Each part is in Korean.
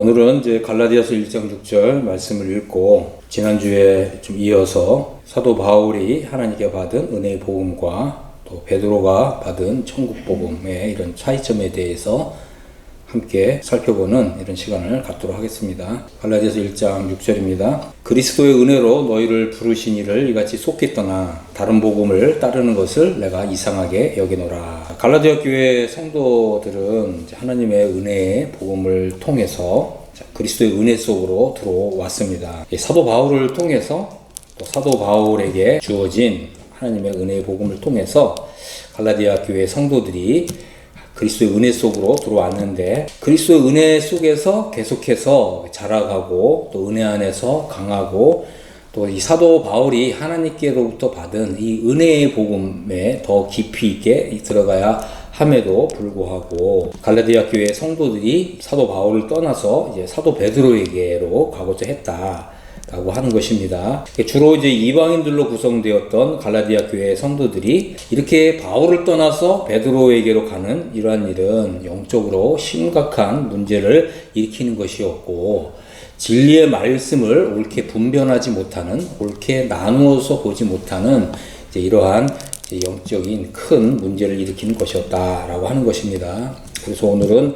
오늘은 이제 갈라디아서 1장 6절 말씀을 읽고 지난주에 좀 이어서 사도 바울이 하나님께 받은 은혜의 복음과 또 베드로가 받은 천국 복음의 이런 차이점에 대해서 함께 살펴보는 이런 시간을 갖도록 하겠습니다. 갈라디아서 1장 6절입니다. 그리스도의 은혜로 너희를 부르신 이를 이같이 속히 떠나 다른 복음을 따르는 것을 내가 이상하게 여기노라. 갈라디아 교회 성도들은 하나님의 은혜의 복음을 통해서 그리스도의 은혜 속으로 들어왔습니다. 사도 바울을 통해서 또 사도 바울에게 주어진 하나님의 은혜의 복음을 통해서 갈라디아 교회 성도들이 그리스도의 은혜 속으로 들어왔는데, 그리스도의 은혜 속에서 계속해서 자라가고 또 은혜 안에서 강하고 또 이 사도 바울이 하나님께로부터 받은 이 은혜의 복음에 더 깊이 있게 들어가야 함에도 불구하고 갈라디아 교회 성도들이 사도 바울을 떠나서 이제 사도 베드로에게로 가고자 했다라고 하는 것입니다. 주로 이제 이방인들로 구성되었던 갈라디아 교회 성도들이 이렇게 바울을 떠나서 베드로에게로 가는 이러한 일은 영적으로 심각한 문제를 일으키는 것이었고, 진리의 말씀을 옳게 분별하지 못하는, 옳게 나누어서 보지 못하는 이제 이러한 이제 영적인 큰 문제를 일으키는 것이었다라고 하는 것입니다. 그래서 오늘은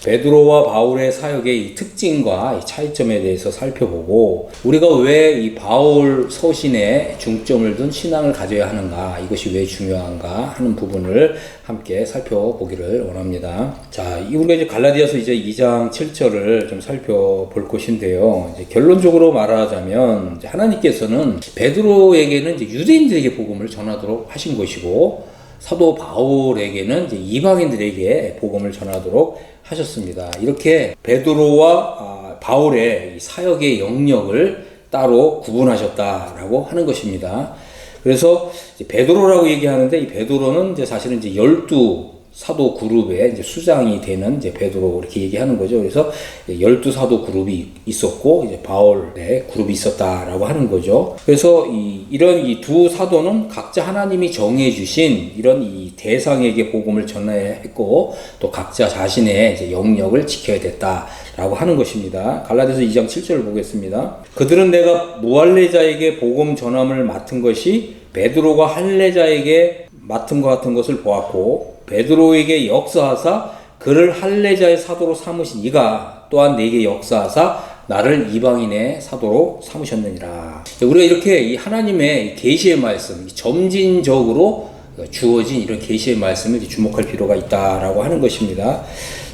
베드로와 바울의 사역의 이 특징과 이 차이점에 대해서 살펴보고, 우리가 왜 이 바울 서신에 중점을 둔 신앙을 가져야 하는가, 이것이 왜 중요한가 하는 부분을 함께 살펴보기를 원합니다. 자, 우리가 이제 갈라디아서 이제 2장 7절을 좀 살펴볼 것인데요. 이제 결론적으로 말하자면 이제 하나님께서는 베드로에게는 이제 유대인들에게 복음을 전하도록 하신 것이고, 사도 바울에게는 이제 이방인들에게 복음을 전하도록 하셨습니다. 이렇게 베드로와 바울의 사역의 영역을 따로 구분하셨다라고 하는 것입니다. 그래서 이제 베드로라고 얘기하는데, 이 베드로는 이제 사실은 이제 12 사도 그룹의 이제 수장이 되는 이제 베드로 이렇게 얘기하는 거죠. 그래서 12사도 그룹이 있었고 이제 바울의 그룹이 있었다라고 하는 거죠. 그래서 이런 이 두 사도는 각자 하나님이 정해 주신 이런 이 대상에게 복음을 전해야 했고, 또 각자 자신의 이제 영역을 지켜야 됐다라고 하는 것입니다. 갈라디아서 2장 7절을 보겠습니다. 그들은 내가 무할례자에게 복음 전함을 맡은 것이 베드로가 할례자에게 맡은 것 같은 것을 보았고, 베드로에게 역사하사 그를 할례자의 사도로 삼으신 이가 또한 내게 역사하사 나를 이방인의 사도로 삼으셨느니라. 우리가 이렇게 이 하나님의 계시의 말씀, 점진적으로 주어진 이런 계시의 말씀을 주목할 필요가 있다라고 하는 것입니다.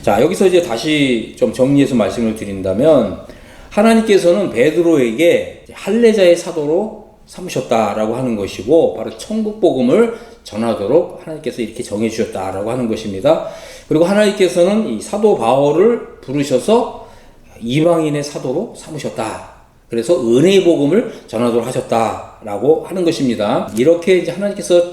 자, 여기서 이제 다시 좀 정리해서 말씀을 드린다면, 하나님께서는 베드로에게 할례자의 사도로 삼으셨다라고 하는 것이고, 바로 천국 복음을 전하도록 하나님께서 이렇게 정해 주셨다라고 하는 것입니다. 그리고 하나님께서는 이 사도 바울을 부르셔서 이방인의 사도로 삼으셨다. 그래서 은혜의 복음을 전하도록 하셨다라고 하는 것입니다. 이렇게 이제 하나님께서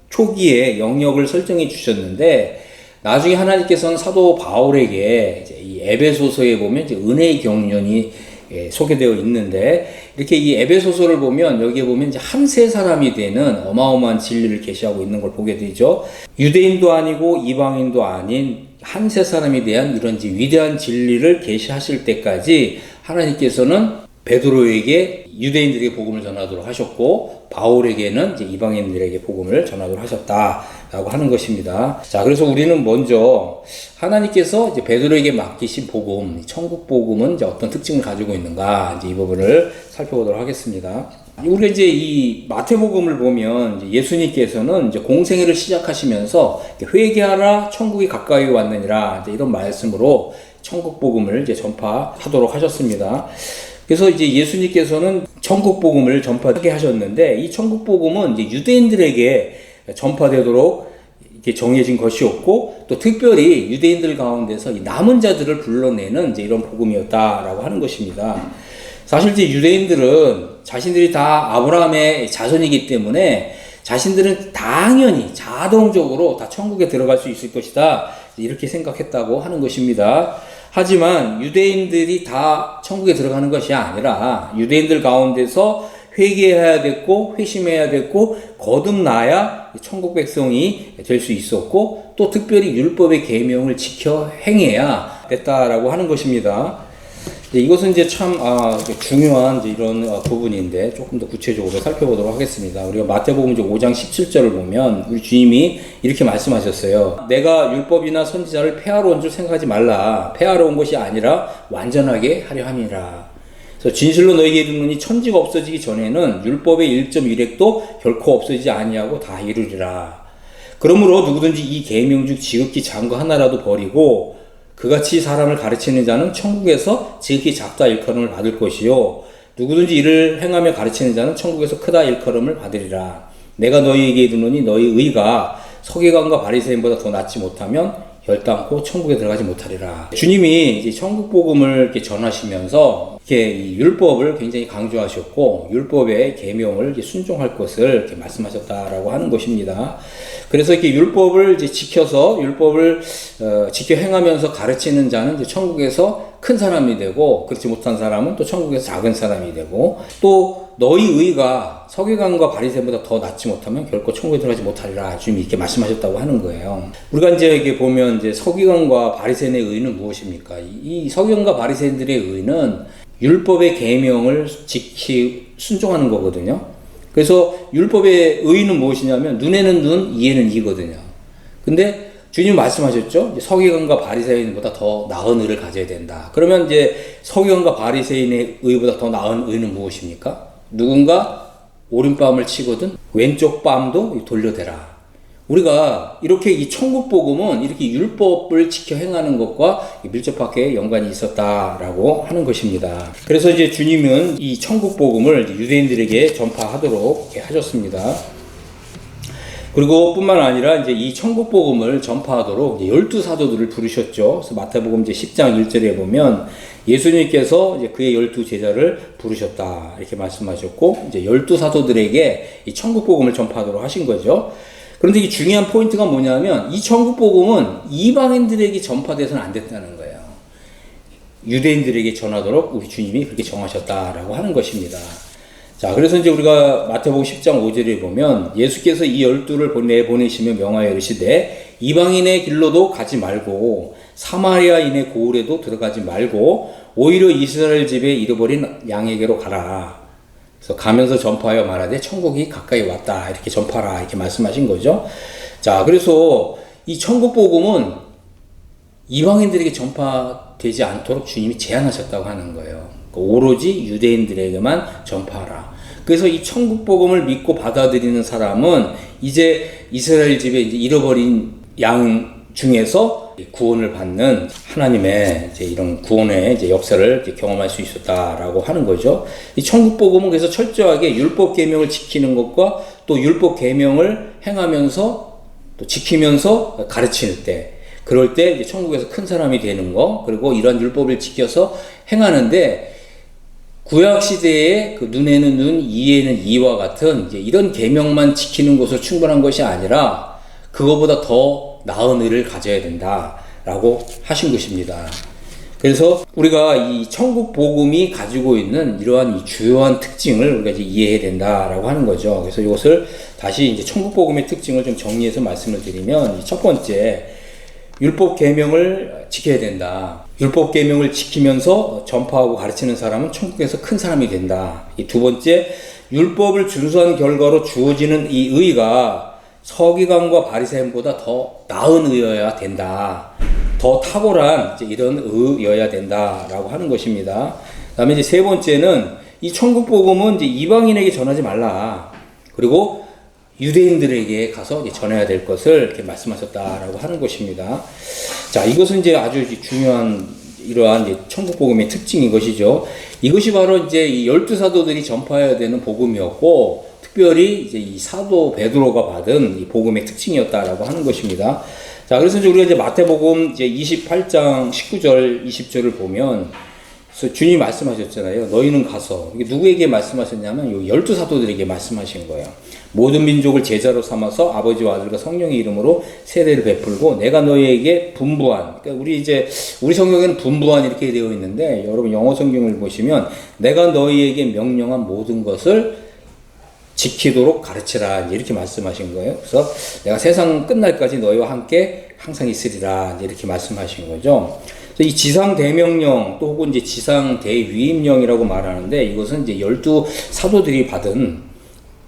초기에 영역을 설정해 주셨는데, 나중에 하나님께서는 사도 바울에게 이제 이 에베소서에 보면 이제 은혜의 경륜이 소개되어 있는데, 이렇게 이 에베소서를 보면 여기에 보면 이제 한 세 사람이 되는 어마어마한 진리를 계시하고 있는 걸 보게 되죠. 유대인도 아니고 이방인도 아닌 한 세 사람에 대한 이런 이제 위대한 진리를 계시하실 때까지 하나님께서는 베드로에게 유대인들에게 복음을 전하도록 하셨고, 바울에게는 이제 이방인들에게 복음을 전하도록 하셨다라고 하는 것입니다. 자, 그래서 우리는 먼저 하나님께서 이제 베드로에게 맡기신 복음, 천국 복음은 이제 어떤 특징을 가지고 있는가, 이제 이 부분을 살펴보도록 하겠습니다. 우리가 이제 이 마태복음을 보면 이제 예수님께서는 이제 공생애를 시작하시면서 회개하라, 천국이 가까이 왔느니라, 이제 이런 말씀으로 천국 복음을 이제 전파하도록 하셨습니다. 그래서 이제 예수님께서는 천국 복음을 전파하게 하셨는데, 이 천국 복음은 이제 유대인들에게 전파되도록 이렇게 정해진 것이었고, 또 특별히 유대인들 가운데서 이 남은 자들을 불러내는 이제 이런 복음이었다라고 하는 것입니다. 사실 이제 유대인들은 자신들이 다 아브라함의 자손이기 때문에 자신들은 당연히 자동적으로 다 천국에 들어갈 수 있을 것이다, 이렇게 생각했다고 하는 것입니다. 하지만 유대인들이 다 천국에 들어가는 것이 아니라 유대인들 가운데서 회개해야 됐고 회심해야 됐고 거듭나야 천국 백성이 될 수 있었고, 또 특별히 율법의 계명을 지켜 행해야 됐다라고 하는 것입니다. 이것은 이제 참 중요한 이제 이런 부분인데 조금 더 구체적으로 살펴보도록 하겠습니다. 우리가 마태복음 5장 17절을 보면 우리 주님이 이렇게 말씀하셨어요. 내가 율법이나 선지자를 폐하러 온 줄 생각하지 말라. 폐하러 온 것이 아니라 완전하게 하려 함이라. 그래서 진실로 너희에게 이르노니 천지가 없어지기 전에는 율법의 1.1획도 결코 없어지지 아니하고 다 이루리라. 그러므로 누구든지 이 계명 중 지극히 작은 거 하나라도 버리고 그같이 사람을 가르치는 자는 천국에서 지극히 작다 일컬음을 받을 것이요 누구든지 이를 행하며 가르치는 자는 천국에서 크다 일컬음을 받으리라. 내가 너희에게 이르노니 너희 의가 서기관과 바리새인보다 더 낫지 못하면 결단코 천국에 들어가지 못하리라. 주님이 이제 천국 복음을 이렇게 전하시면서 이렇게 이 율법을 굉장히 강조하셨고 율법의 계명을 이렇게 순종할 것을 이렇게 말씀하셨다라고 하는 것입니다. 그래서 이렇게 율법을 이제 지켜서 율법을 지켜 행하면서 가르치는 자는 이제 천국에서 큰 사람이 되고 그렇지 못한 사람은 또 천국에서 작은 사람이 되고 또 너희 의가 서기관과 바리새인보다 더 낫지 못하면 결코 천국에 들어가지 못하리라. 주님이 이렇게 말씀하셨다고 하는 거예요. 우리가 이제 이렇게 보면 이제 서기관과 바리새인의 의는 무엇입니까? 이 서기관과 바리새인들의 의는 율법의 계명을 순종하는 거거든요. 그래서 율법의 의는 무엇이냐면 눈에는 눈, 이에는 이거든요. 근데 주님 말씀하셨죠? 서기관과 바리새인보다 더 나은 의를 가져야 된다. 그러면 이제 서기관과 바리새인의 의보다 더 나은 의는 무엇입니까? 누군가 오른뺨을 치거든 왼쪽 뺨도 돌려대라. 우리가 이렇게 이 천국 복음은 이렇게 율법을 지켜 행하는 것과 밀접하게 연관이 있었다라고 하는 것입니다. 그래서 이제 주님은 이 천국 복음을 유대인들에게 전파하도록 이렇게 하셨습니다. 그리고 뿐만 아니라 이제 이 천국 복음을 전파하도록 12사도들을 부르셨죠. 그래서 마태복음 이제 10장 1절에 보면 예수님께서 이제 그의 12제자를 부르셨다. 이렇게 말씀하셨고, 이제 12사도들에게 이 천국 복음을 전파하도록 하신 거죠. 그런데 이 중요한 포인트가 뭐냐면 이 천국 복음은 이방인들에게 전파돼서는 안 됐다는 거예요. 유대인들에게 전하도록 우리 주님이 그렇게 정하셨다라고 하는 것입니다. 자, 그래서 이제 우리가 마태복음 10장 5절에 보면 예수께서 이 12를 내보내시며 명하여 이르시되 이방인의 길로도 가지 말고 사마리아인의 고을에도 들어가지 말고 오히려 이스라엘 집에 잃어버린 양에게로 가라. 그래서 가면서 전파하여 말하되 천국이 가까이 왔다. 이렇게 전파라. 이렇게 말씀하신 거죠. 자, 그래서 이 천국 복음은 이방인들에게 전파되지 않도록 주님이 제한하셨다고 하는 거예요. 오로지 유대인들에게만 전파하라. 그래서 이 천국 복음을 믿고 받아들이는 사람은 이제 이스라엘 집에 이제 잃어버린 양 중에서 구원을 받는 하나님의 이제 이런 구원의 이제 역사를 이제 경험할 수 있었다라고 하는 거죠. 이 천국 복음은 그래서 철저하게 율법 계명을 지키는 것과 또 율법 계명을 행하면서 또 지키면서 가르칠 때, 그럴 때 이제 천국에서 큰 사람이 되는 거, 그리고 이런 율법을 지켜서 행하는데 구약 시대에 그 눈에는 눈, 이에는 이와 같은 이제 이런 계명만 지키는 것으로 충분한 것이 아니라 그거보다 더 나은 의를 가져야 된다라고 하신 것입니다. 그래서 우리가 이 천국 복음이 가지고 있는 이러한 이 주요한 특징을 우리가 이제 이해해야 된다라고 하는 거죠. 그래서 이것을 다시 이제 천국 복음의 특징을 좀 정리해서 말씀을 드리면, 첫 번째, 율법 계명을 지켜야 된다. 율법 계명을 지키면서 전파하고 가르치는 사람은 천국에서 큰 사람이 된다. 이 두 번째, 율법을 준수한 결과로 주어지는 이 의가 서기관과 바리새인보다 더 나은 의여야 된다. 더 탁월한 이제 이런 의여야 된다라고 하는 것입니다. 그다음에 이제 세 번째는 이 천국 복음은 이제 이방인에게 전하지 말라. 그리고 유대인들에게 가서 이제 전해야 될 것을 이렇게 말씀하셨다라고 하는 것입니다. 자, 이것은 이제 아주 중요한 이러한 이제 천국 복음의 특징인 것이죠. 이것이 바로 이제 이 12사도들이 전파해야 되는 복음이었고, 특별히 이제 이 사도 베드로가 받은 이 복음의 특징이었다라고 하는 것입니다. 자, 그래서 이제 우리가 이제 마태복음 이제 28장 19절, 20절을 보면, 그래서 주님이 말씀하셨잖아요. 너희는 가서. 이게 누구에게 말씀하셨냐면, 요 12사도들에게 말씀하신 거예요. 모든 민족을 제자로 삼아서 아버지와 아들과 성령의 이름으로 세례를 베풀고, 내가 너희에게 분부한, 그러니까 우리 성경에는 분부한 이렇게 되어 있는데, 여러분 영어 성경을 보시면, 내가 너희에게 명령한 모든 것을 지키도록 가르치라. 이렇게 말씀하신 거예요. 그래서 내가 세상 끝날까지 너희와 함께 항상 있으리라. 이렇게 말씀하신 거죠. 이 지상 대명령 또 혹은 이제 지상 대위임령이라고 말하는데 이것은 이제 12 사도들이 받은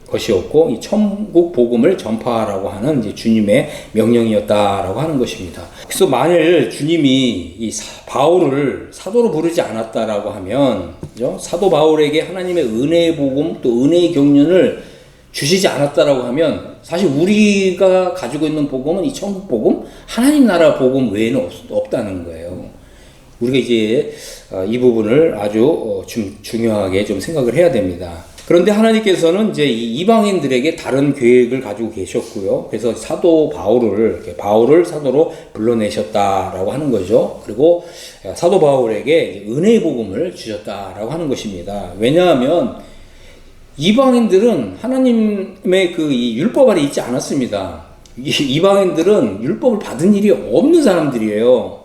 것이었고 이 천국 복음을 전파하라고 하는 이제 주님의 명령이었다라고 하는 것입니다. 그래서 만일 주님이 이 바울을 사도로 부르지 않았다라고 하면 그죠? 사도 바울에게 하나님의 은혜의 복음 또 은혜의 경륜을 주시지 않았다라고 하면 사실 우리가 가지고 있는 복음은 이 천국 복음, 하나님 나라 복음 외에는 없다는 거예요. 우리가 이제 이 부분을 아주 중요하게 좀 생각을 해야 됩니다. 그런데 하나님께서는 이제 이 이방인들에게 다른 계획을 가지고 계셨고요. 그래서 사도 바울을 사도로 불러내셨다라고 하는 거죠. 그리고 사도 바울에게 은혜의 복음을 주셨다라고 하는 것입니다. 왜냐하면 이방인들은 하나님의 이 율법 아래 있지 않았습니다. 이방인들은 율법을 받은 일이 없는 사람들이에요.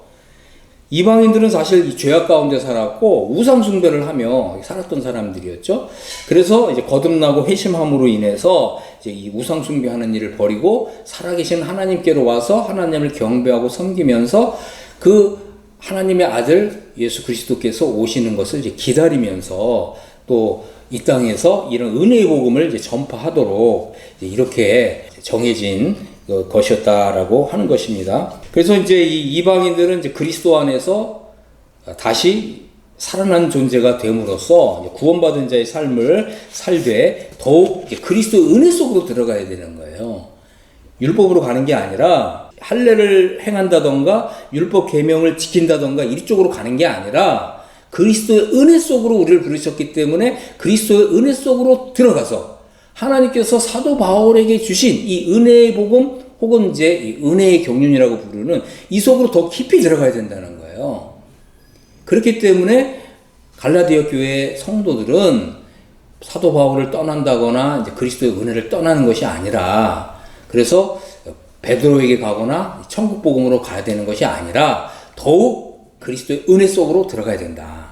이방인들은 사실 이 죄악 가운데 살았고 우상 숭배를 하며 살았던 사람들이었죠. 그래서 이제 거듭나고 회심함으로 인해서 이제 이 우상 숭배하는 일을 버리고 살아계신 하나님께로 와서 하나님을 경배하고 섬기면서 그 하나님의 아들 예수 그리스도께서 오시는 것을 이제 기다리면서 또 이 땅에서 이런 은혜의 복음을 이제 전파하도록 이제 이렇게 정해진 것이었다라고 하는 것입니다. 그래서 이제 이 이방인들은 이제 그리스도 안에서 다시 살아난 존재가 됨으로써 구원받은 자의 삶을 살되 더욱 그리스도의 은혜 속으로 들어가야 되는 거예요. 율법으로 가는 게 아니라 할례를 행한다던가 율법 계명을 지킨다던가 이쪽으로 가는 게 아니라 그리스도의 은혜 속으로 우리를 부르셨기 때문에 그리스도의 은혜 속으로 들어가서 하나님께서 사도 바울에게 주신 이 은혜의 복음 혹은 이제 이 은혜의 경륜이라고 부르는 이 속으로 더 깊이 들어가야 된다는 거예요. 그렇기 때문에 갈라디아 교회 성도들은 사도 바울을 떠난다거나 이제 그리스도의 은혜를 떠나는 것이 아니라 그래서 베드로에게 가거나 천국 복음으로 가야 되는 것이 아니라 더욱 그리스도의 은혜 속으로 들어가야 된다.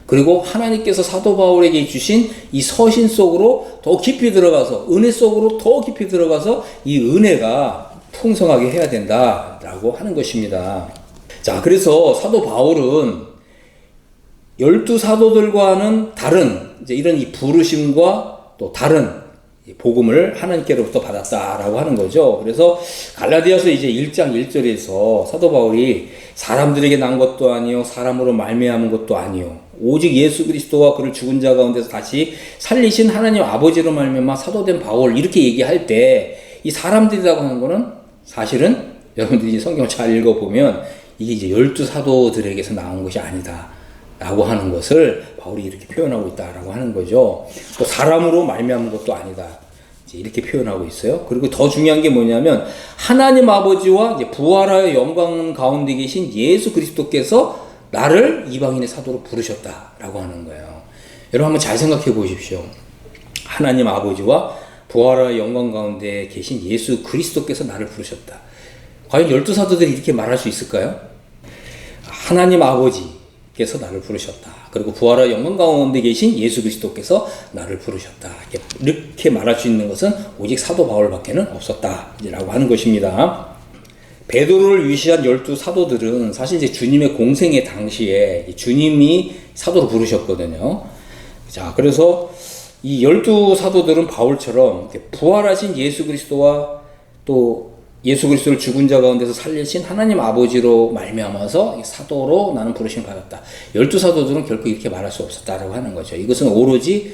그리고 하나님께서 사도 바울에게 주신 이 서신 속으로 더 깊이 들어가서 은혜 속으로 더 깊이 들어가서 이 은혜가 풍성하게 해야 된다라고 하는 것입니다. 자, 그래서 사도 바울은 12 사도들과는 다른 이제 이런 이 부르심과 또 다른 복음을 하나님께로부터 받았다라고 하는 거죠. 그래서 갈라디아서 이제 1장 1절에서 사도 바울이 사람들에게 난 것도 아니요 사람으로 말미암은 것도 아니요 오직 예수 그리스도와 그를 죽은 자 가운데서 다시 살리신 하나님 아버지로 말미암아 사도된 바울 이렇게 얘기할 때 이 사람들이라고 하는 거는 사실은 여러분들이 성경을 잘 읽어보면 이게 이제 12 사도들에게서 나온 것이 아니다 라고 하는 것을 바울이 이렇게 표현하고 있다라고 하는 거죠. 또 사람으로 말미암은 것도 아니다. 이제 이렇게 표현하고 있어요. 그리고 더 중요한 게 뭐냐면 하나님 아버지와 이제 부활하여 영광 가운데 계신 예수 그리스도께서 나를 이방인의 사도로 부르셨다라고 하는 거예요. 여러분 한번 잘 생각해 보십시오. 하나님 아버지와 부활하여 영광 가운데 계신 예수 그리스도께서 나를 부르셨다. 과연 12 사도들이 이렇게 말할 수 있을까요? 하나님 아버지께서 나를 부르셨다. 그리고 부활하여 영광 가운데 계신 예수 그리스도께서 나를 부르셨다. 이렇게 말할 수 있는 것은 오직 사도 바울밖에는 없었다라고 하는 것입니다. 베드로를 위시한 12 사도들은 사실 이제 주님의 공생의 당시에 주님이 사도로 부르셨거든요. 자, 그래서 이 12 사도들은 바울처럼 부활하신 예수 그리스도와 또 예수 그리스도를 죽은 자 가운데서 살리신 하나님 아버지로 말미암아서 사도로 나는 부르심을 받았다. 12 사도들은 결코 이렇게 말할 수 없었다라고 하는 거죠. 이것은 오로지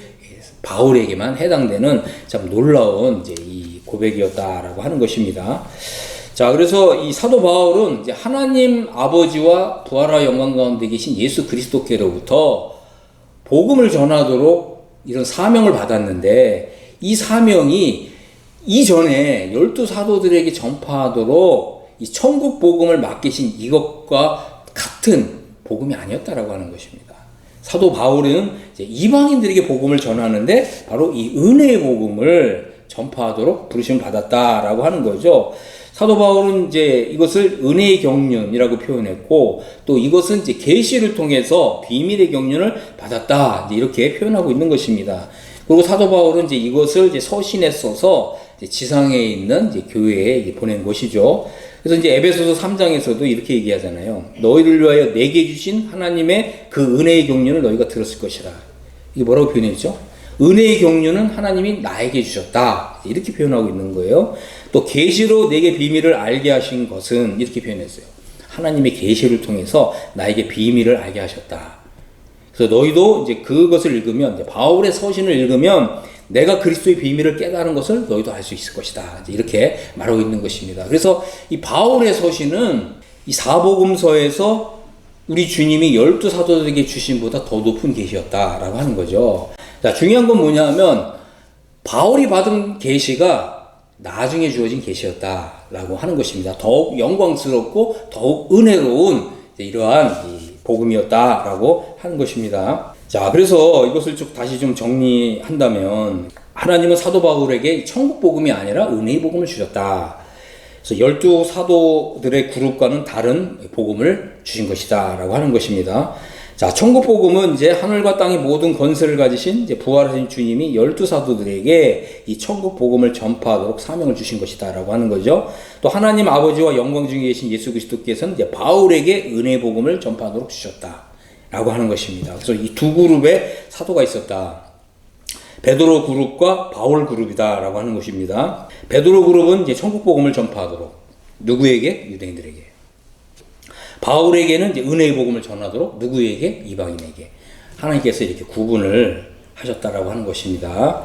바울에게만 해당되는 참 놀라운 이제 이 고백이었다라고 하는 것입니다. 자, 그래서 이 사도 바울은 이제 하나님 아버지와 부활하여 영광 가운데 계신 예수 그리스도께로부터 복음을 전하도록 이런 사명을 받았는데 이 사명이 이전에 12 사도들에게 전파하도록 이 천국 복음을 맡기신 이것과 같은 복음이 아니었다라고 하는 것입니다. 사도 바울은 이제 이방인들에게 복음을 전하는데 바로 이 은혜의 복음을 전파하도록 부르심을 받았다라고 하는 거죠. 사도 바울은 이제 이것을 은혜의 경륜이라고 표현했고 또 이것은 이제 계시를 통해서 비밀의 경륜을 받았다 이렇게 표현하고 있는 것입니다. 그리고 사도 바울은 이제 이것을 이제 서신에 써서 이제 지상에 있는 이제 교회에 이제 보낸 것이죠. 그래서 이제 에베소서 3장에서도 이렇게 얘기하잖아요. 너희를 위하여 내게 주신 하나님의 그 은혜의 경륜을 너희가 들었을 것이라. 이게 뭐라고 표현했죠? 은혜의 경륜은 하나님이 나에게 주셨다. 이렇게 표현하고 있는 거예요. 또 계시로 내게 비밀을 알게 하신 것은 이렇게 표현했어요. 하나님의 계시를 통해서 나에게 비밀을 알게 하셨다. 그래서 너희도 이제 그것을 읽으면, 이제 바울의 서신을 읽으면 내가 그리스도의 비밀을 깨달은 것을 너희도 알 수 있을 것이다. 이제 이렇게 말하고 있는 것입니다. 그래서 이 바울의 서신은 이 사복음서에서 우리 주님이 12사도들에게 주신 보다 더 높은 계시였다라고 하는 거죠. 자, 중요한 건 뭐냐면 바울이 받은 계시가 나중에 주어진 계시였다라고 하는 것입니다. 더욱 영광스럽고 더욱 은혜로운 이러한 이 복음이었다라고 하는 것입니다. 자, 그래서 이것을 다시 좀 정리한다면 하나님은 사도 바울에게 천국 복음이 아니라 은혜의 복음을 주셨다. 그래서 12사도들의 그룹과는 다른 복음을 주신 것이다 라고 하는 것입니다. 자, 천국 복음은 이제 하늘과 땅의 모든 권세를 가지신 이제 부활하신 주님이 12사도들에게 이 천국 복음을 전파하도록 사명을 주신 것이다 라고 하는 거죠. 또 하나님 아버지와 영광 중에 계신 예수 그리스도께서는 이제 바울에게 은혜의 복음을 전파하도록 주셨다 라고 하는 것입니다. 그래서 이 두 그룹의 사도가 있었다. 베드로 그룹과 바울 그룹이다 라고 하는 것입니다. 베드로 그룹은 이제 천국 복음을 전파하도록 누구에게? 유대인들에게. 바울에게는 이제 은혜의 복음을 전하도록 누구에게? 이방인에게. 하나님께서 이렇게 구분을 하셨다라고 하는 것입니다.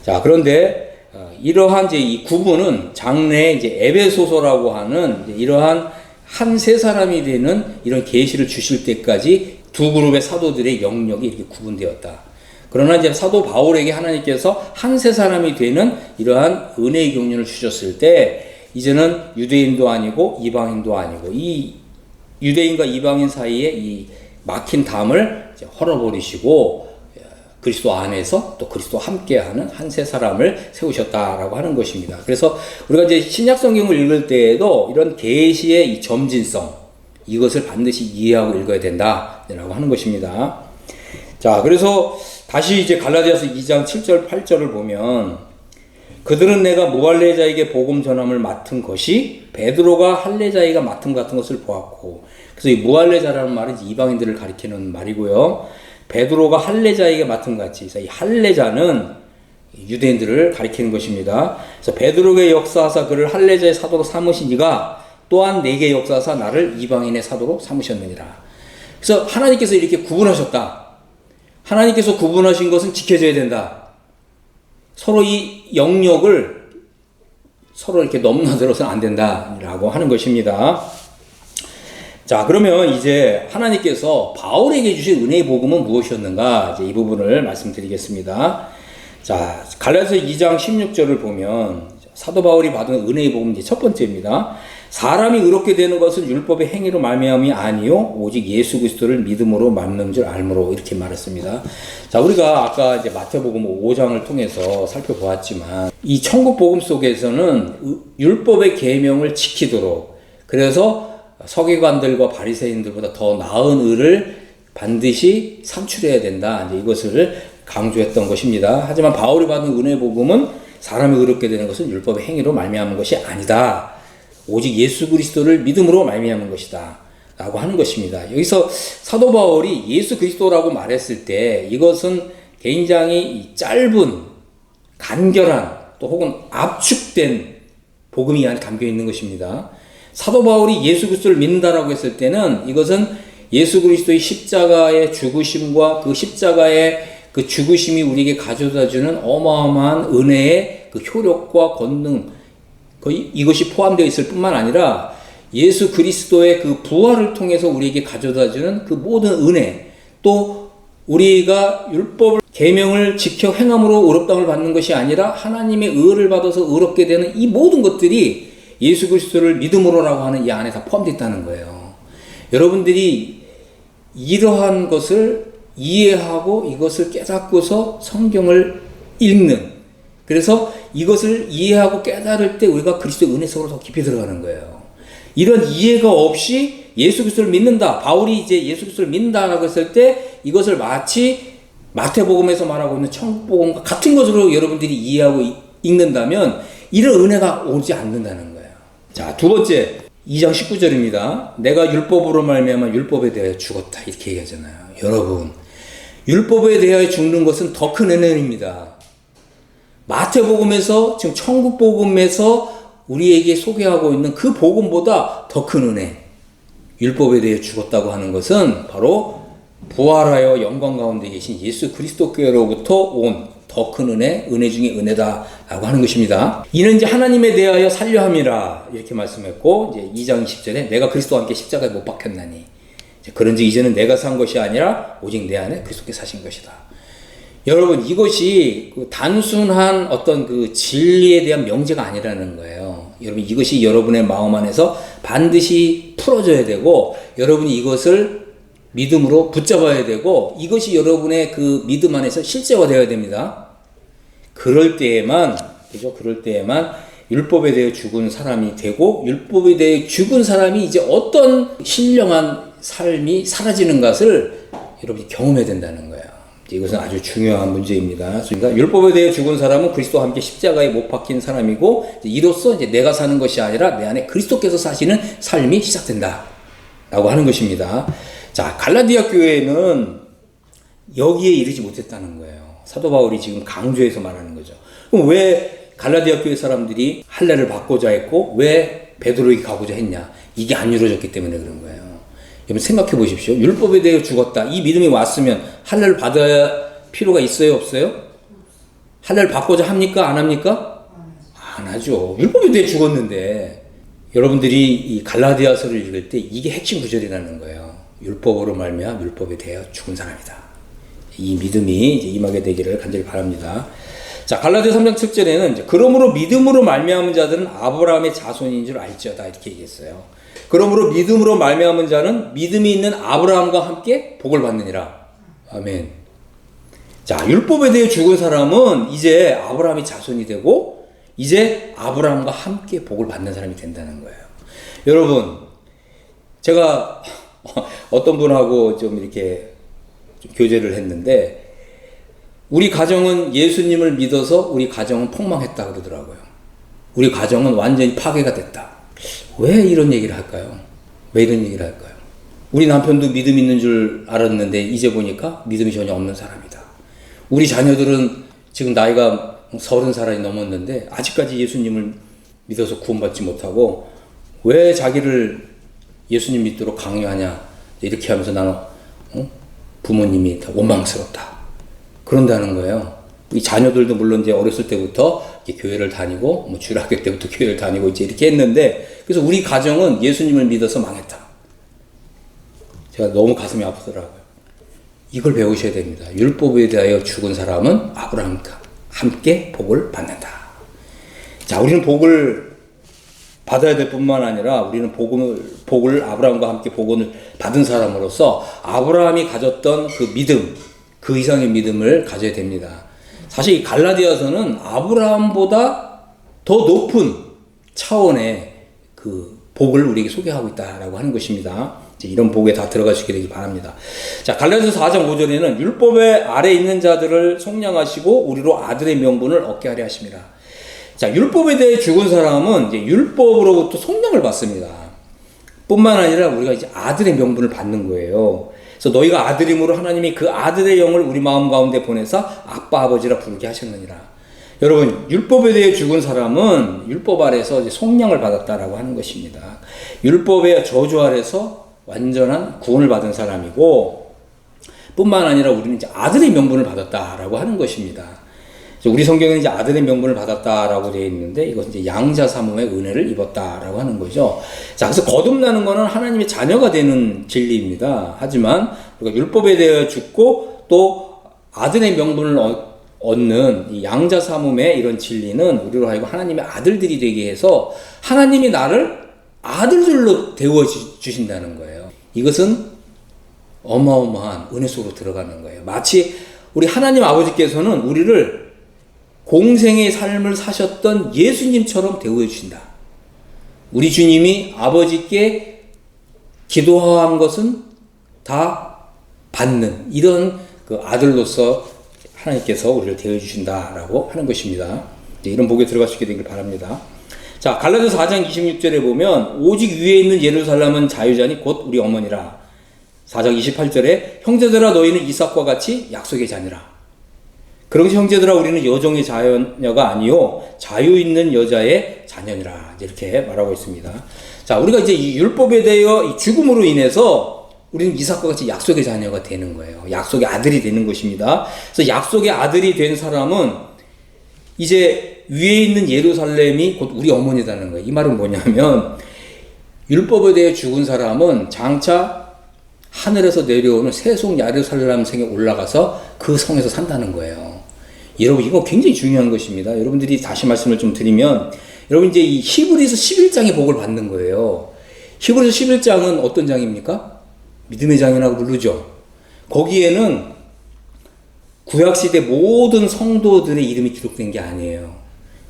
자, 그런데 이러한 이제 이 구분은 장래 이제 에베소서라고 하는 이제 이러한 한 세 사람이 되는 이런 계시를 주실 때까지 두 그룹의 사도들의 영역이 이렇게 구분되었다. 그러나 이제 사도 바울에게 하나님께서 한 세 사람이 되는 이러한 은혜의 경륜을 주셨을 때 이제는 유대인도 아니고 이방인도 아니고 이 유대인과 이방인 사이에 이 막힌 담을 이제 헐어버리시고 그리스도 안에서 또 그리스도 함께하는 한 세 사람을 세우셨다라고 하는 것입니다. 그래서 우리가 이제 신약 성경을 읽을 때에도 이런 계시의 이 점진성 이것을 반드시 이해하고 읽어야 된다라고 하는 것입니다. 자, 그래서 다시 이제 갈라디아서 2장 7절 8절을 보면 그들은 내가 무할례자에게 복음 전함을 맡은 것이 베드로가 할례자에게 맡은 같은 것을 보았고, 그래서 이 무할례자라는 말은 이방인들을 가리키는 말이고요. 베드로가 할례자에게 맡은 같이, 그래서 이 할례자는 유대인들을 가리키는 것입니다. 그래서 베드로에게 역사하사 그를 할례자의 사도로 삼으신 이가 또한 내게 역사하사 나를 이방인의 사도로 삼으셨느니라. 그래서 하나님께서 이렇게 구분하셨다. 하나님께서 구분하신 것은 지켜져야 된다. 서로 이 영역을 서로 이렇게 넘나들어서는 안 된다라고 하는 것입니다. 자, 그러면 이제 하나님께서 바울에게 주신 은혜의 복음은 무엇이었는가? 이제 이 부분을 말씀드리겠습니다. 자, 갈라디아서 2장 16절을 보면 사도 바울이 받은 은혜의 복음 이제 첫 번째입니다. 사람이 의롭게 되는 것은 율법의 행위로 말미암이 아니요 오직 예수 그리스도를 믿음으로 말미암는 줄 알므로 이렇게 말했습니다. 자, 우리가 아까 이제 마태복음 5장을 통해서 살펴보았지만 이 천국 복음 속에서는 율법의 계명을 지키도록, 그래서 서기관들과 바리새인들보다 더 나은 의를 반드시 산출해야 된다. 이제 이것을 강조했던 것입니다. 하지만 바울이 받은 은혜의 복음은 사람이 의롭게 되는 것은 율법의 행위로 말미암은 것이 아니다. 오직 예수 그리스도를 믿음으로 말미암은 것이다 라고 하는 것입니다. 여기서 사도 바울이 예수 그리스도라고 말했을 때 이것은 굉장히 짧은 간결한 또 혹은 압축된 복음이 담겨 있는 것입니다. 사도 바울이 예수 그리스도를 믿는다라고 했을 때는 이것은 예수 그리스도의 십자가의 죽으심과 그 십자가의 그 죽으심이 우리에게 가져다주는 어마어마한 은혜의 그 효력과 권능, 이것이 포함되어 있을 뿐만 아니라 예수 그리스도의 그 부활을 통해서 우리에게 가져다주는 그 모든 은혜, 또 우리가 율법을 계명을 지켜 행함으로 의롭다함을 받는 것이 아니라 하나님의 의를 받아서 의롭게 되는 이 모든 것들이 예수 그리스도를 믿음으로라고 하는 이 안에 다 포함되어 있다는 거예요. 여러분들이 이러한 것을 이해하고 이것을 깨닫고서 성경을 읽는, 그래서 이것을 이해하고 깨달을 때 우리가 그리스도의 은혜 속으로 더 깊이 들어가는 거예요. 이런 이해가 없이 예수 그리스도를 믿는다, 바울이 이제 예수 그리스도를 믿는다라고 했을 때 이것을 마치 마태복음에서 말하고 있는 천국복음과 같은 것으로 여러분들이 이해하고 읽는다면 이런 은혜가 오지 않는다는 거예요. 자, 두 번째, 2장 19절입니다. 내가 율법으로 말미암아 율법에 대하여 죽었다. 이렇게 얘기하잖아요. 여러분, 율법에 대하여 죽는 것은 더 큰 은혜입니다. 마태복음에서 지금 천국복음에서 우리에게 소개하고 있는 그 복음보다 더 큰 은혜. 율법에 대해 죽었다고 하는 것은 바로 부활하여 영광 가운데 계신 예수 그리스도께로부터 온 더 큰 은혜, 은혜 중에 은혜다라고 하는 것입니다. 이는 이제 하나님에 대하여 살려 함이라 이렇게 말씀했고, 이제 2장 20절에 내가 그리스도와 함께 십자가에 못 박혔나니 그런즉 이제는 내가 산 것이 아니라 오직 내 안에 그리스도께 사신 것이다. 여러분, 이것이 단순한 어떤 그 진리에 대한 명제가 아니라는 거예요. 여러분, 이것이 여러분의 마음 안에서 반드시 풀어져야 되고, 여러분이 이것을 믿음으로 붙잡아야 되고, 이것이 여러분의 그 믿음 안에서 실제화되어야 됩니다. 그럴 때에만, 그죠? 그럴 때에만 율법에 대해 죽은 사람이 되고, 율법에 대해 죽은 사람이 이제 어떤 신령한 삶이 사라지는 것을 여러분이 경험해야 된다는 거예요. 이것은 아주 중요한 문제입니다. 그러니까 율법에 대해 죽은 사람은 그리스도와 함께 십자가에 못 박힌 사람이고, 이로써 이제 내가 사는 것이 아니라 내 안에 그리스도께서 사시는 삶이 시작된다 라고 하는 것입니다. 자, 갈라디아 교회는 여기에 이르지 못했다는 거예요. 사도 바울이 지금 강조해서 말하는 거죠. 그럼 왜 갈라디아 교회 사람들이 할례를 받고자 했고, 왜 베드로에게 가고자 했냐? 이게 안 이루어졌기 때문에 그런 거예요. 여러분 생각해 보십시오. 율법에 대해 죽었다. 이 믿음이 왔으면 할례를 받아야 필요가 있어요, 없어요? 할례를 받고자 합니까? 안 합니까? 안 하죠. 율법에 대해 죽었는데. 여러분들이 이 갈라디아서를 읽을 때 이게 핵심 구절이라는 거예요. 율법으로 말미암아 율법에 대하여 죽은 사람이다. 이 믿음이 이제 임하게 되기를 간절히 바랍니다. 자, 갈라디아 3장 7절에는 그러므로 믿음으로 말미암은 자들은 아브라함의 자손인 줄 알지어다 이렇게 얘기했어요. 그러므로 믿음으로 말미암은 자는 믿음이 있는 아브라함과 함께 복을 받느니라. 아멘. 자, 율법에 대해 죽은 사람은 이제 아브라함의 자손이 되고 이제 아브라함과 함께 복을 받는 사람이 된다는 거예요. 여러분, 제가 어떤 분하고 좀 이렇게 좀 교제를 했는데, 우리 가정은 예수님을 믿어서 우리 가정은 폭망했다 그러더라고요. 우리 가정은 완전히 파괴가 됐다. 왜 이런 얘기를 할까요? 왜 이런 얘기를 할까요? 우리 남편도 믿음 있는 줄 알았는데 이제 보니까 믿음이 전혀 없는 사람이다. 우리 자녀들은 지금 나이가 30살이 넘었는데 아직까지 예수님을 믿어서 구원받지 못하고 왜 자기를 예수님 믿도록 강요하냐, 이렇게 하면서 나는 부모님이 다 원망스럽다 그런다는 거예요. 이 자녀들도 물론 이제 어렸을 때부터 교회를 다니고 뭐 주일학교 때부터 교회를 다니고 이제 이렇게 했는데, 그래서 우리 가정은 예수님을 믿어서 망했다. 제가 너무 가슴이 아프더라고요. 이걸 배우셔야 됩니다. 율법에 대하여 죽은 사람은 아브라함과 함께 복을 받는다. 자, 우리는 복을 받아야 될 뿐만 아니라 우리는 복을 아브라함과 함께 복을 받은 사람으로서 아브라함이 가졌던 그 믿음, 그 이상의 믿음을 가져야 됩니다. 사실 이 갈라디아서는 아브라함보다 더 높은 차원의 그 복을 우리에게 소개하고 있다라고 하는 것입니다. 이런 복에 다 들어가시게 되기 바랍니다. 자, 갈라디아서 4장 5절에는 율법의 아래 있는 자들을 속량하시고 우리로 아들의 명분을 얻게 하려 하십니다. 자, 율법에 대해 죽은 사람은 이제 율법으로부터 속량을 받습니다. 뿐만 아니라 우리가 이제 아들의 명분을 받는 거예요. 그래서 너희가 아들임으로 하나님이 그 아들의 영을 우리 마음 가운데 보내사 아빠 아버지라 부르게 하셨느니라. 여러분, 율법에 대해 죽은 사람은 율법 아래서 이제 속량을 받았다라고 하는 것입니다. 율법의 저주 아래서 완전한 구원을 받은 사람이고, 뿐만 아니라 우리는 이제 아들의 명분을 받았다라고 하는 것입니다. 우리 성경에는 이제 아들의 명분을 받았다라고 되어 있는데, 이것은 이제 양자 사모의 은혜를 입었다라고 하는 거죠. 자, 그래서 거듭나는 것은 하나님의 자녀가 되는 진리입니다. 하지만 우리가 율법에 대해 죽고 또 아들의 명분을 얻는 이 양자 사모의 이런 진리는 우리로 하여금 하나님의 아들들이 되게 해서 하나님이 나를 아들들로 대우해 주신다는 거예요. 이것은 어마어마한 은혜 속으로 들어가는 거예요. 마치 우리 하나님 아버지께서는 우리를 공생의 삶을 사셨던 예수님처럼 대우해 주신다. 우리 주님이 아버지께 기도한 것은 다 받는 이런 그 아들로서 하나님께서 우리를 대우해 주신다라고 하는 것입니다. 이런 복에 들어갈 수 있게 되길 바랍니다. 자, 갈라디아서 4장 26절에 보면 오직 위에 있는 예루살렘은 자유자니 곧 우리 어머니라. 4장 28절에 형제들아 너희는 이삭과 같이 약속의 자녀라. 그러면서 형제들아 우리는 여종의 자녀가 아니요 자유 있는 여자의 자녀니라. 이렇게 말하고 있습니다. 자, 우리가 이제 이 율법에 대하여 이 죽음으로 인해서 우리는 이삭과 같이 약속의 자녀가 되는 거예요. 약속의 아들이 되는 것입니다. 그래서 약속의 아들이 된 사람은 이제 위에 있는 예루살렘이 곧 우리 어머니라는 거예요. 이 말은 뭐냐면 율법에 대해 죽은 사람은 장차 하늘에서 내려오는 새송 예루살렘 성에 올라가서 그 성에서 산다는 거예요. 여러분 이거 굉장히 중요한 것입니다. 여러분들이 다시 말씀을 좀 드리면 여러분 이제 이 히브리서 11장의 복을 받는 거예요. 히브리서 11장은 어떤 장입니까? 믿음의 장이라고 부르죠. 거기에는 구약시대 모든 성도들의 이름이 기록된 게 아니에요.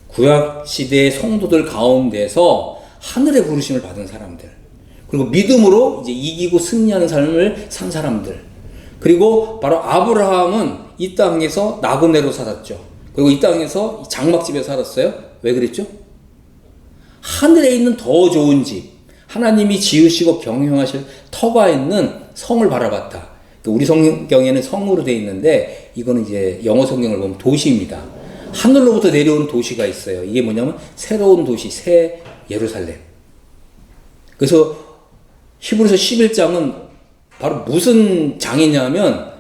구약시대의 성도들 가운데서 하늘의 부르심을 받은 사람들, 그리고 믿음으로 이제 이기고 승리하는 삶을 산 사람들, 그리고 바로 아브라함은 이 땅에서 나그네로 살았죠. 그리고 이 땅에서 장막집에 살았어요. 왜 그랬죠? 하늘에 있는 더 좋은 집, 하나님이 지으시고 경영하실 터가 있는 성을 바라봤다. 우리 성경에는 성으로 되어 있는데 이거는 이제 영어 성경을 보면 도시입니다. 하늘로부터 내려오는 도시가 있어요. 이게 뭐냐면 새로운 도시, 새 예루살렘. 그래서 히브리서 11장은 바로 무슨 장이냐면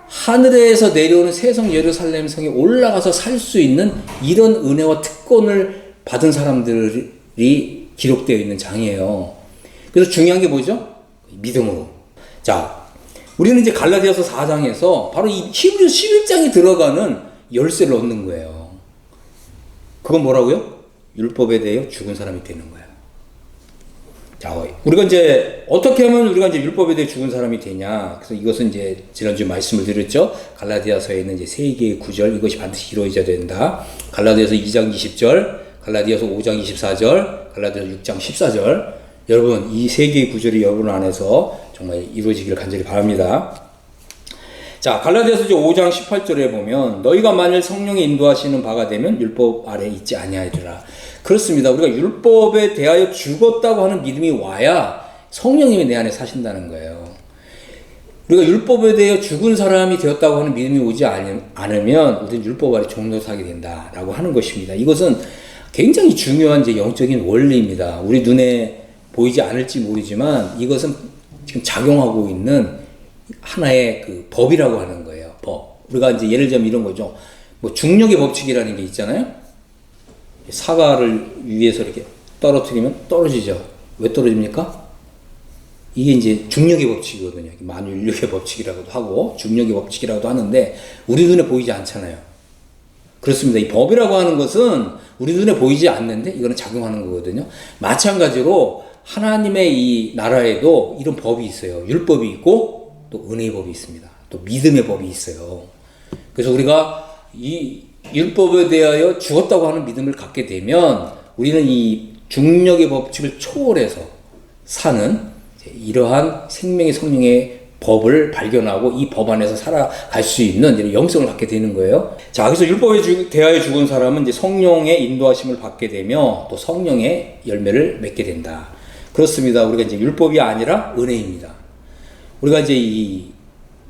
하늘에서 내려오는 새성 예루살렘 성에 올라가서 살 수 있는 이런 은혜와 특권을 받은 사람들이 기록되어 있는 장이에요. 그래서 중요한 게 뭐죠? 믿음으로. 자, 우리는 이제 갈라디아서 4장에서 바로 이 히브리서 11장이 들어가는 열쇠를 얻는 거예요. 그건 뭐라고요? 율법에 대해 죽은 사람이 되는 거예요. 자, 우리가 이제 어떻게 하면 우리가 이제 율법에 대해 죽은 사람이 되냐? 그래서 이것은 이제 지난주 말씀을 드렸죠. 갈라디아서에 있는 이제 세 개의 구절, 이것이 반드시 이루어져야 된다. 갈라디아서 2장 20절, 갈라디아서 5장 24절, 갈라디아서 6장 14절. 여러분, 이 세 개의 구절이 여러분 안에서 정말 이루어지기를 간절히 바랍니다. 자, 갈라디아서 이제 5장 18절에 보면 너희가 만일 성령의 인도하시는 바가 되면 율법 아래 있지 아니하리라. 그렇습니다. 우리가 율법에 대하여 죽었다고 하는 믿음이 와야 성령님이 내 안에 사신다는 거예요. 우리가 율법에 대하여 죽은 사람이 되었다고 하는 믿음이 오지 않으면 우리는 율법 아래 종노릇하게 된다라고 하는 것입니다. 이것은 굉장히 중요한 이제 영적인 원리입니다. 우리 눈에 보이지 않을지 모르지만 이것은 지금 작용하고 있는 하나의 그 법이라고 하는 거예요. 법. 우리가 이제 예를 들면 이런 거죠. 뭐 중력의 법칙이라는 게 있잖아요. 사과를 위에서 이렇게 떨어뜨리면 떨어지죠. 왜 떨어집니까? 이게 이제 중력의 법칙이거든요. 만유인력의 법칙이라고도 하고 중력의 법칙이라고도 하는데 우리 눈에 보이지 않잖아요. 그렇습니다. 이 법이라고 하는 것은 우리 눈에 보이지 않는데 이거는 작용하는 거거든요. 마찬가지로 하나님의 이 나라에도 이런 법이 있어요. 율법이 있고 또 은혜의 법이 있습니다. 또 믿음의 법이 있어요. 그래서 우리가 이 율법에 대하여 죽었다고 하는 믿음을 갖게 되면 우리는 이 중력의 법칙을 초월해서 사는 이러한 생명의 성령의 법을 발견하고 이 법 안에서 살아갈 수 있는 이런 영성을 갖게 되는 거예요. 자, 그래서 율법에 대하여 죽은 사람은 이제 성령의 인도하심을 받게 되며 또 성령의 열매를 맺게 된다. 그렇습니다. 우리가 이제 율법이 아니라 은혜입니다. 우리가 이제 이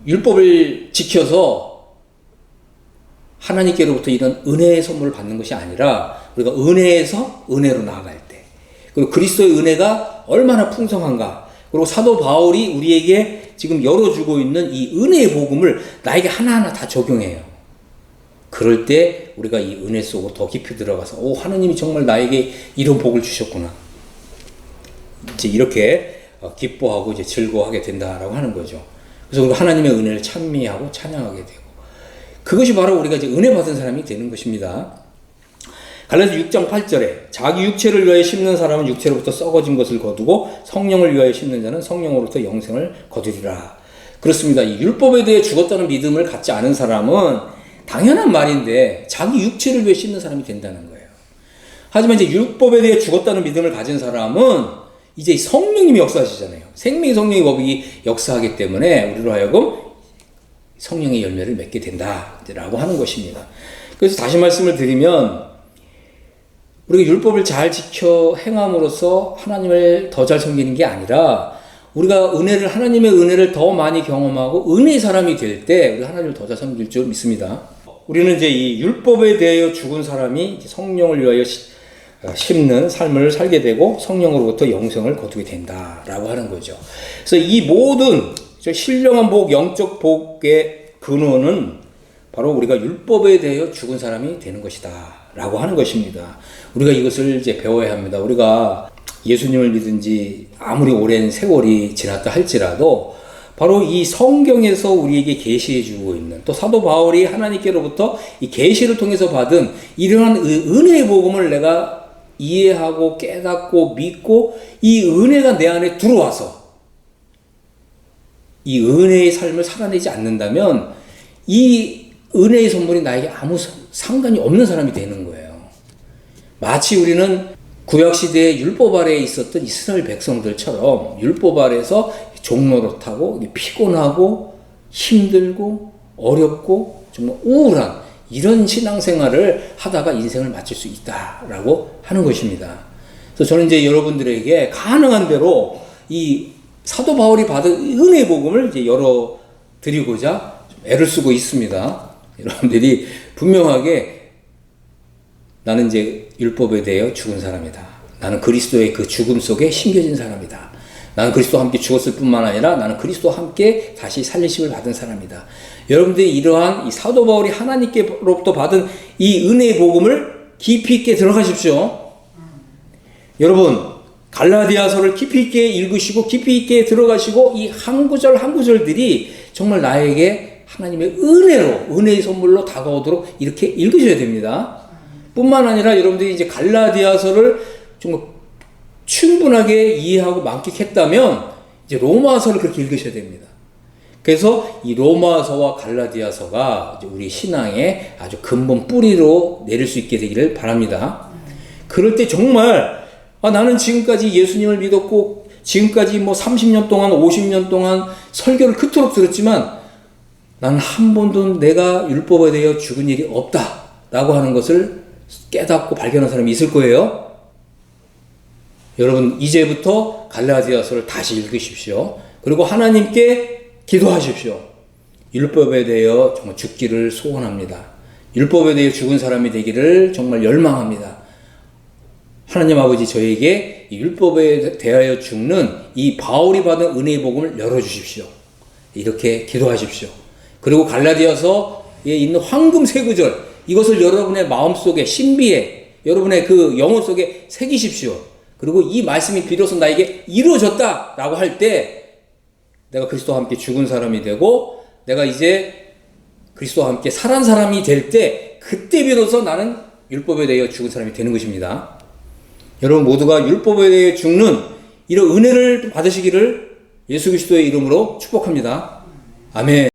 율법을 지켜서 하나님께로부터 이런 은혜의 선물을 받는 것이 아니라 우리가 은혜에서 은혜로 나아갈 때, 그리고 그리스도의 은혜가 얼마나 풍성한가, 그리고 사도 바울이 우리에게 지금 열어주고 있는 이 은혜의 복음을 나에게 하나하나 다 적용해요. 그럴 때 우리가 이 은혜 속으로 더 깊이 들어가서 하나님이 정말 나에게 이런 복을 주셨구나, 이제 이렇게 기뻐하고 이제 즐거워하게 된다라고 하는 거죠. 그래서 우리가 하나님의 은혜를 찬미하고 찬양하게 되고, 그것이 바로 우리가 이제 은혜 받은 사람이 되는 것입니다. 갈라디아서 6장 8절에 자기 육체를 위하여 심는 사람은 육체로부터 썩어진 것을 거두고 성령을 위하여 심는 자는 성령으로부터 영생을 거두리라. 그렇습니다. 이 율법에 대해 죽었다는 믿음을 갖지 않은 사람은 당연한 말인데 자기 육체를 위해 심는 사람이 된다는 거예요. 하지만 이제 율법에 대해 죽었다는 믿음을 가진 사람은 이제 성령님이 역사하시잖아요. 생명의 성령의 법이 역사하기 때문에 우리로 하여금 성령의 열매를 맺게 된다라고 하는 것입니다. 그래서 다시 말씀을 드리면 우리가 율법을 잘 지켜 행함으로써 하나님을 더 잘 섬기는 게 아니라 우리가 하나님의 은혜를 더 많이 경험하고 은혜의 사람이 될 때 우리 하나님을 더 잘 섬길 줄 믿습니다. 우리는 이제 이 율법에 대하여 죽은 사람이 성령을 위하여 심는 삶을 살게 되고 성령으로부터 영생을 거두게 된다라고 하는 거죠. 그래서 이 모든 신령한 복, 영적 복의 근원은 바로 우리가 율법에 대하여 죽은 사람이 되는 것이다 라고 하는 것입니다. 우리가 이것을 이제 배워야 합니다. 우리가 예수님을 믿은 지 아무리 오랜 세월이 지났다 할지라도 바로 이 성경에서 우리에게 계시해 주고 있는, 또 사도 바울이 하나님께로부터 이 계시를 통해서 받은 이러한 은혜의 복음을 내가 이해하고 깨닫고 믿고 이 은혜가 내 안에 들어와서 이 은혜의 삶을 살아내지 않는다면 이 은혜의 선물이 나에게 아무 상관이 없는 사람이 되는 거예요. 마치 우리는 구약시대에 율법 아래에 있었던 이스라엘 백성들처럼 율법 아래에서 종노릇하고 피곤하고 힘들고 어렵고 정말 우울한 이런 신앙생활을 하다가 인생을 마칠 수 있다라고 하는 것입니다. 그래서 저는 이제 여러분들에게 가능한 대로 이 사도 바울이 받은 은혜의 복음을 이제 열어드리고자 애를 쓰고 있습니다. 여러분들이 분명하게 나는 이제 율법에 대해 죽은 사람이다. 나는 그리스도의 그 죽음 속에 심겨진 사람이다. 나는 그리스도와 함께 죽었을 뿐만 아니라 나는 그리스도와 함께 다시 살리심을 받은 사람이다. 여러분들이 이러한 이 사도 바울이 하나님께로부터 받은 이 은혜의 복음을 깊이 있게 들어가십시오. 여러분, 갈라디아서를 깊이 있게 읽으시고 깊이 있게 들어가시고 이 한 구절 한 구절들이 정말 나에게 하나님의 은혜의 선물로 다가오도록 이렇게 읽으셔야 됩니다. 뿐만 아니라 여러분들이 이제 갈라디아서를 정말 충분하게 이해하고 만끽했다면 이제 로마서를 그렇게 읽으셔야 됩니다. 그래서 이 로마서와 갈라디아서가 이제 우리 신앙의 아주 근본 뿌리로 내릴 수 있게 되기를 바랍니다. 그럴 때 정말 나는 지금까지 예수님을 믿었고 지금까지 뭐 30년 동안 50년 동안 설교를 그토록 들었지만 나는 한 번도 내가 율법에 대해 죽은 일이 없다라고 하는 것을 깨닫고 발견한 사람이 있을 거예요. 여러분 이제부터 갈라디아서를 다시 읽으십시오. 그리고 하나님께 기도하십시오. 율법에 대하여 정말 죽기를 소원합니다. 율법에 대해 죽은 사람이 되기를 정말 열망합니다. 하나님 아버지 저에게 이 율법에 대하여 죽는 이 바울이 받은 은혜의 복음을 열어주십시오. 이렇게 기도하십시오. 그리고 갈라디아서에 있는 황금 세 구절 이것을 여러분의 마음속에 신비에 여러분의 그 영혼 속에 새기십시오. 그리고 이 말씀이 비로소 나에게 이루어졌다라고 할 때 내가 그리스도와 함께 죽은 사람이 되고 내가 이제 그리스도와 함께 살아난 사람이 될 때 그때 비로소 나는 율법에 대해 죽은 사람이 되는 것입니다. 여러분 모두가 율법에 대해 죽는 이런 은혜를 받으시기를 예수 그리스도의 이름으로 축복합니다. 아멘.